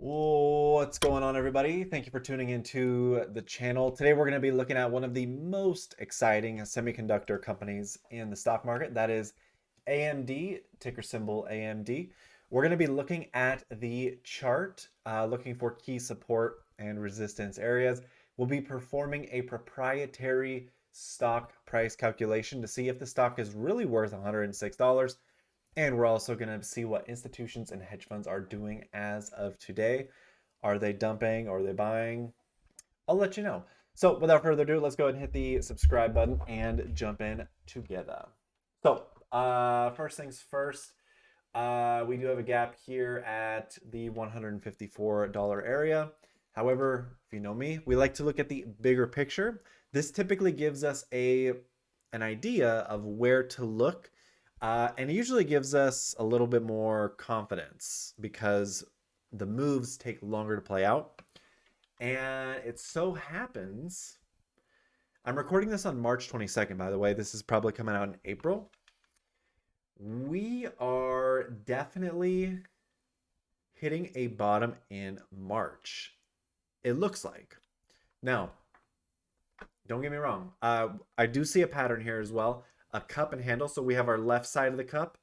What's going on, everybody? Thank you for tuning into the channel. Today, we're going to be looking at one of the most exciting semiconductor companies in the stock market. That is AMD, ticker symbol AMD. We're going to be looking at the chart, looking for key support and resistance areas. We'll be performing a proprietary stock price calculation to see if the stock is really worth $106. And we're also going to see what institutions and hedge funds are doing as of today. Are they dumping? Or are they buying? I'll let you know. So without further ado, let's go ahead and hit the subscribe button and jump in together. So first things first, we do have a gap here at the $154 area. However, if you know me, we like to look at the bigger picture. This typically gives us an idea of where to look, and it usually gives us a little bit more confidence because the moves take longer to play out. And it so happens, I'm recording this on March 22nd, by the way. This is probably coming out in April. We are definitely hitting a bottom in March. It looks like. Now, don't get me wrong. I do see a pattern here as well. A cup and handle. So we have our left side of the cup.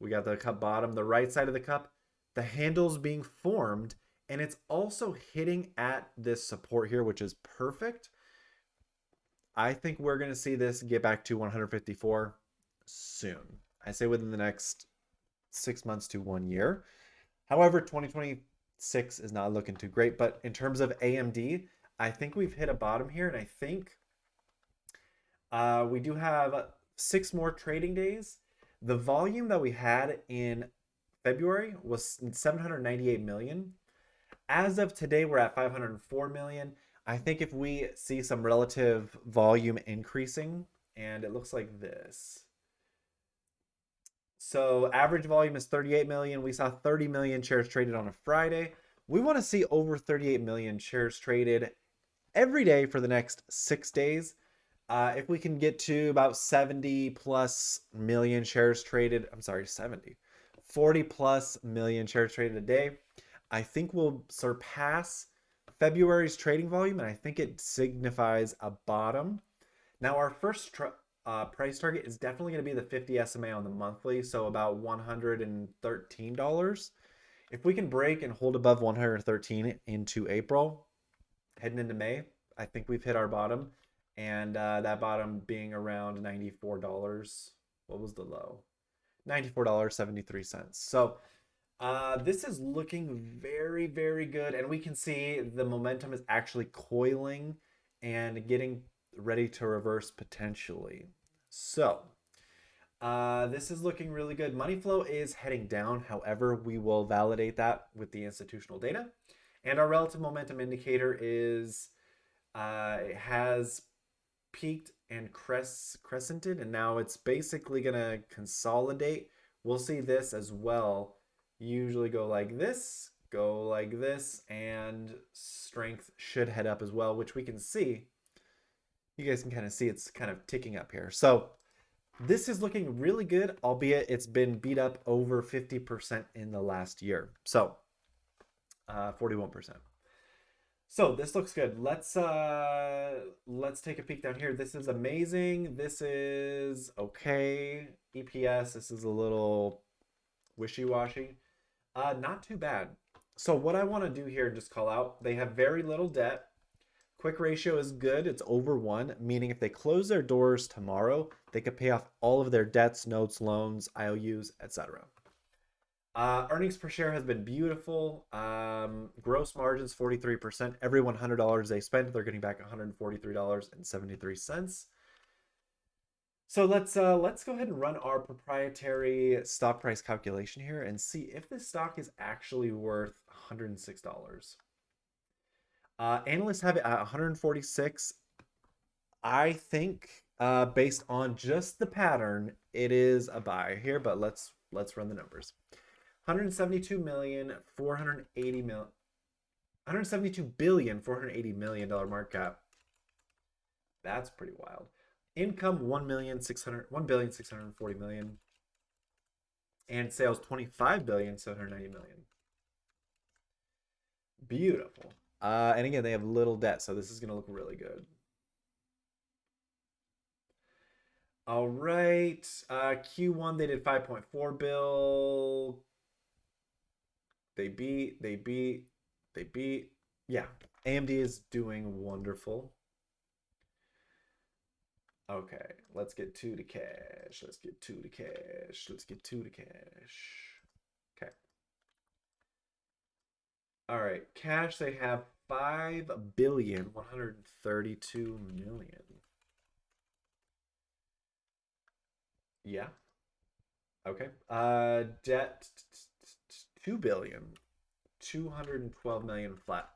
We got the cup bottom, the right side of the cup. The handle's being formed, and it's also hitting at this support here, which is perfect. I think we're going to see this get back to 154 soon. I say within the next 6 months to 1 year. However, 2026 is not looking too great. But in terms of AMD, I think we've hit a bottom here, and I think we do have 6 more trading days. The volume that we had in February was 798 million. As of today, we're at 504 million. I think if we see some relative volume increasing, and it looks like this. So average volume is 38 million. We saw 30 million shares traded on a Friday. We want to see over 38 million shares traded every day for the next 6 days. If we can get to about 70 plus million shares traded, 40 plus million shares traded a day, I think we'll surpass February's trading volume, and I think it signifies a bottom. Now, our first price target is definitely going to be the 50 SMA on the monthly, so about $113. If we can break and hold above 113 into April, heading into May, I think we've hit our bottom. And that bottom being around $94. What was the low? $94.73. So this is looking very, very good. And we can see the momentum is actually coiling and getting ready to reverse potentially. So this is looking really good. Money flow is heading down. However, we will validate that with the institutional data. And our relative momentum indicator is it has peaked and crescented, and now it's basically gonna consolidate. We'll see this as well usually go like this, and strength should head up as well, which we can see. You guys can kind of see it's kind of ticking up here. So this is looking really good, albeit it's been beat up over 50% in the last year. So 41%. So this looks good. Let's take a peek down here. This is amazing. This is okay. EPS, this is a little wishy-washy. Not too bad. So what I want to do here, just call out, they have very little debt. Quick ratio is good. It's over 1, meaning if they close their doors tomorrow, they could pay off all of their debts, notes, loans, IOUs, etc. Earnings per share has been beautiful. Gross margins 43%. Every $100 they spend, they're getting back $143.73. So let's go ahead and run our proprietary stock price calculation here and see if this stock is actually worth $106. Analysts have it at 146. I think based on just the pattern, it is a buy here, but let's run the numbers. 172,480,000,000 market cap. That's pretty wild. Income 1,640,000,000, and sales 25,790,000,000. Beautiful. And again, they have little debt, so this is going to look really good. All right. Q1, they did 5.4 bill. They beat, they beat, they beat. Yeah, AMD is doing wonderful. Okay, let's get two to cash. Let's get two to cash. Let's get two to cash. Okay. All right, cash, they have 5,132,000,000. Yeah. Okay. Debt 2,212,000,000 flat.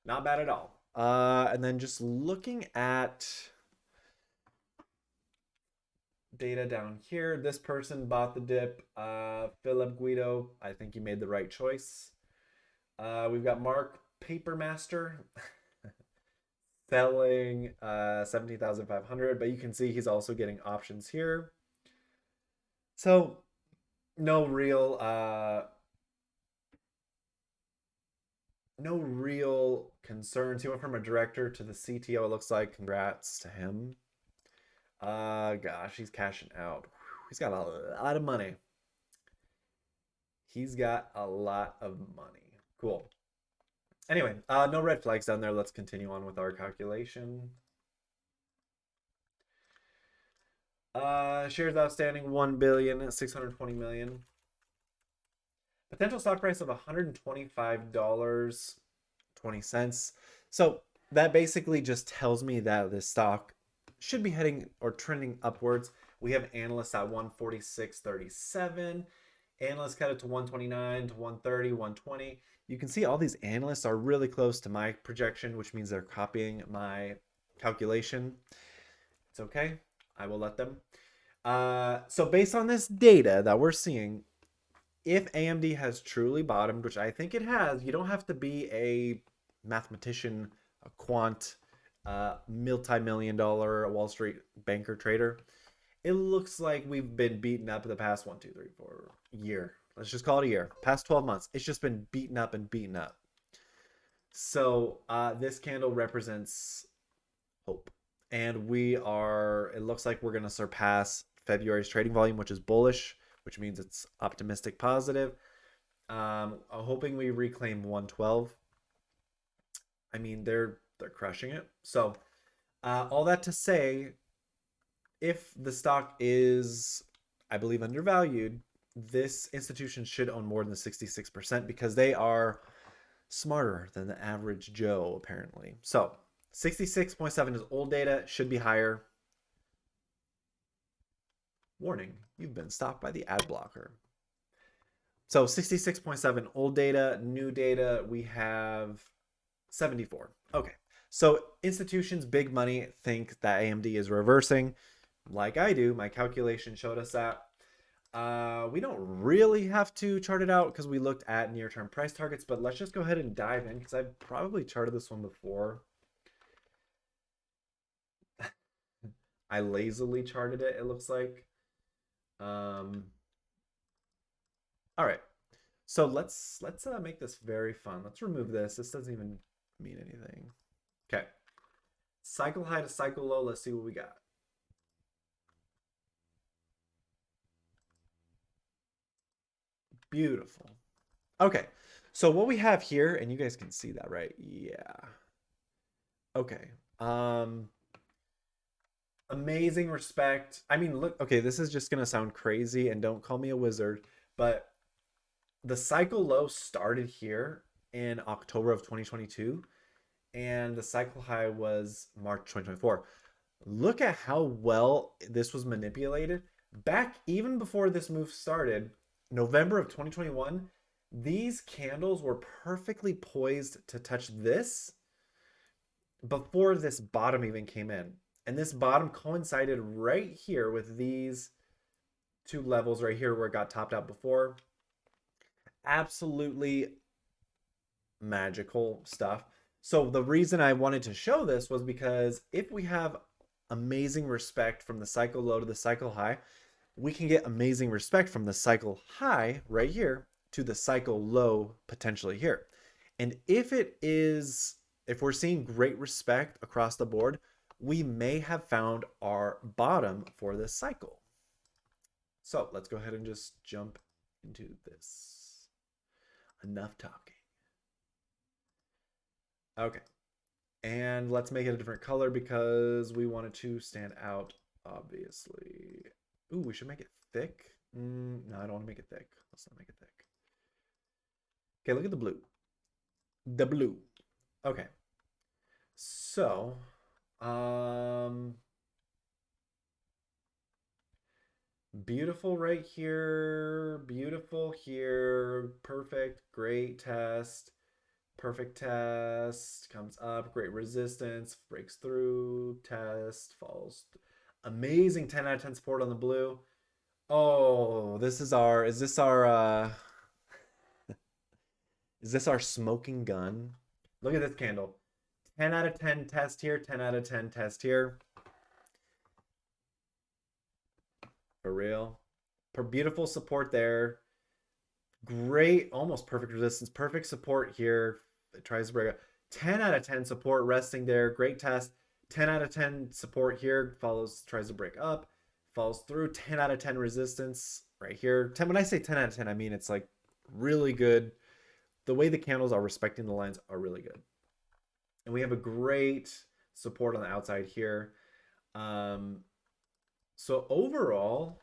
Not bad at all. And then just looking at data down here, this person bought the dip. Philip Guido, I think he made the right choice. We've got Mark Papermaster selling 17,500, but you can see he's also getting options here. So no real concerns. He went from a director to the CTO, it looks like. Congrats to him. Gosh, he's cashing out. He's got a lot of money. He's got a lot of money. Cool. Anyway, no red flags down there. Let's continue on with our calculation. Shares outstanding 1,620,000,000. Potential stock price of $125.20. So that basically just tells me that this stock should be heading or trending upwards. We have analysts at 146.37. Analysts cut it to 129 to 130, 120. You can see all these analysts are really close to my projection, which means they're copying my calculation. It's okay. I will let them. So based on this data that we're seeing, if AMD has truly bottomed, which I think it has, you don't have to be a mathematician, a quant, multi-million-dollar Wall Street banker trader. It looks like we've been beaten up in the past 1, 2, 3, 4 year. Let's just call it a year. Past 12 months. It's just been beaten up and beaten up. So this candle represents hope. And it looks like we're going to surpass February's trading volume, which is bullish, which means it's optimistic positive. I'm hoping we reclaim 112. I mean, they're crushing it. So all that to say, if the stock is, I believe, undervalued, this institution should own more than 66% because they are smarter than the average Joe, apparently. So 66.7 is old data, should be higher. Warning, you've been stopped by the ad blocker. So 66.7 old data, new data, we have 74. Okay. So institutions, big money, think that AMD is reversing. Like I do, my calculation showed us that. We don't really have to chart it out because we looked at near-term price targets, but let's just go ahead and dive in because I've probably charted this one before. I lazily charted it, it looks like. All right. So let's make this very fun. Let's remove this. This doesn't even mean anything. Okay. Cycle high to cycle low. Let's see what we got. Beautiful. Okay. So what we have here, and you guys can see that, right? Yeah. Okay. Amazing respect. I mean, look, okay, this is just gonna sound crazy, and don't call me a wizard, but the cycle low started here in October of 2022, and the cycle high was March 2024. Look at how well this was manipulated. Back even before this move started, November of 2021, these candles were perfectly poised to touch this before this bottom even came in. And this bottom coincided right here with these two levels right here where it got topped out before. Absolutely magical stuff. So the reason I wanted to show this was because if we have amazing respect from the cycle low to the cycle high, we can get amazing respect from the cycle high right here to the cycle low potentially here. And if if we're seeing great respect across the board, we may have found our bottom for this cycle. So let's go ahead and just jump into this. Enough talking. Okay. And let's make it a different color because we want it to stand out, obviously. Ooh, we should make it thick. No, I don't want to make it thick. Let's not make it thick. Okay, look at the blue. The blue. Okay. So, beautiful right here. Beautiful here. Perfect. Great test. Perfect test. Comes up. Great resistance. Breaks through. Test. Falls. Amazing 10 out of 10 support on the blue. Oh, is this our smoking gun? Look at this candle. 10 out of 10 test here, 10 out of 10 test here. For real. Beautiful support there. Great, almost perfect resistance. Perfect support here. It tries to break up. 10 out of 10 support resting there. Great test. 10 out of 10 support here. Tries to break up. Falls through. 10 out of 10 resistance right here. When I say 10 out of 10, I mean it's like really good. The way the candles are respecting the lines are really good. And we have a great support on the outside here. So overall,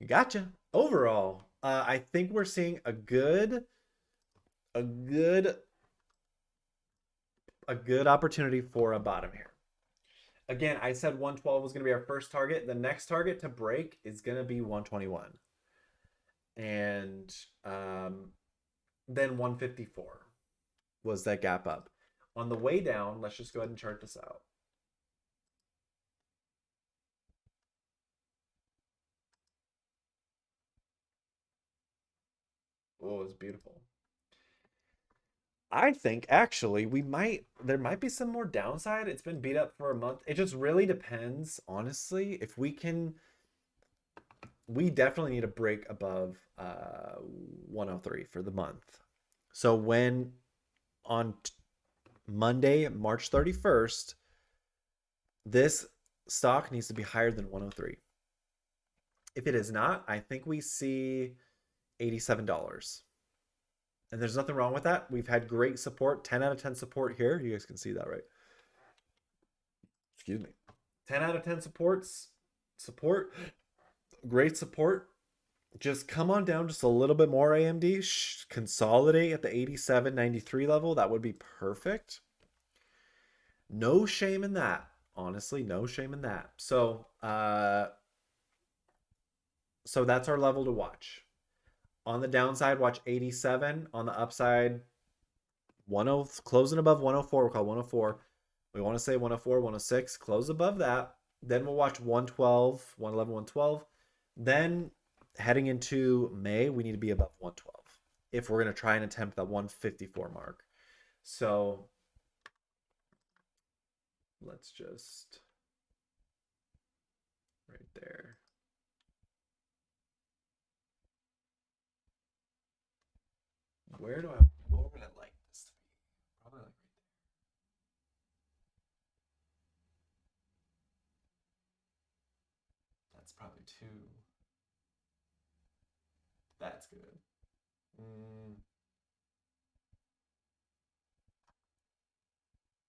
gotcha. Overall, I think we're seeing a good opportunity for a bottom here. Again, I said 112 was going to be our first target. The next target to break is going to be 121. And then 154 was that gap up. On the way down, let's just go ahead and chart this out. Oh, it's beautiful. I think actually there might be some more downside. It's been beat up for a month. It just really depends, honestly, if we definitely need a break above 103 for the month. So when on Monday, March 31st, this stock needs to be higher than 103. If it is not, I think we see $87. And there's nothing wrong with that. We've had great support, 10 out of 10 support here. You guys can see that, right? Excuse me. 10 out of 10 support, great support. Just come on down just a little bit more, AMD. Consolidate at the 87.93 level. That would be perfect. No shame in that. Honestly, no shame in that. So that's our level to watch. On the downside, watch 87. On the upside, 10, closing above 104. We'll call 104. We want to say 104, 106. Close above that. Then we'll watch 112, 111, 112. Then heading into May, we need to be above 112 if we're going to try and attempt that 154 mark. So let's just right there. What would I like this to be? Probably like right there. That's probably too. That's good.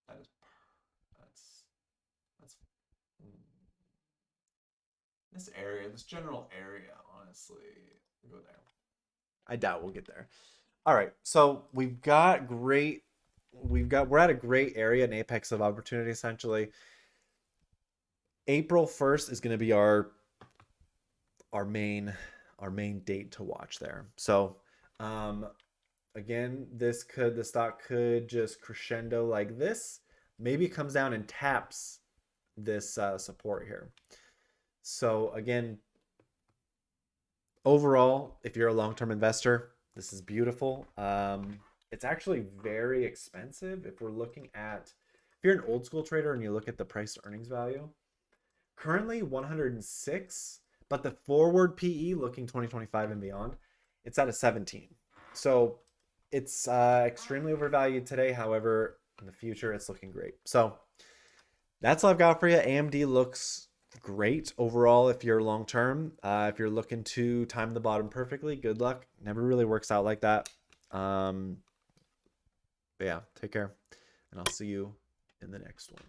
That is. That's. This area, this general area, honestly, we'll go there. I doubt we'll get there. All right, so we're at a great area, an apex of opportunity essentially. April 1st is going to be our main date to watch there. So again, the stock could just crescendo like this. Maybe it comes down and taps this support here. So again, overall, if you're a long-term investor, this is beautiful. It's actually very expensive if you're an old school trader and you look at the price to earnings value. Currently 106, but the forward PE looking 2025 and beyond, it's at a 17. So it's extremely overvalued today. However, in the future, it's looking great. So that's all I've got for you. AMD looks great overall if you're long term. If you're looking to time the bottom perfectly, good luck. Never really works out like that. But yeah, take care, and I'll see you in the next one.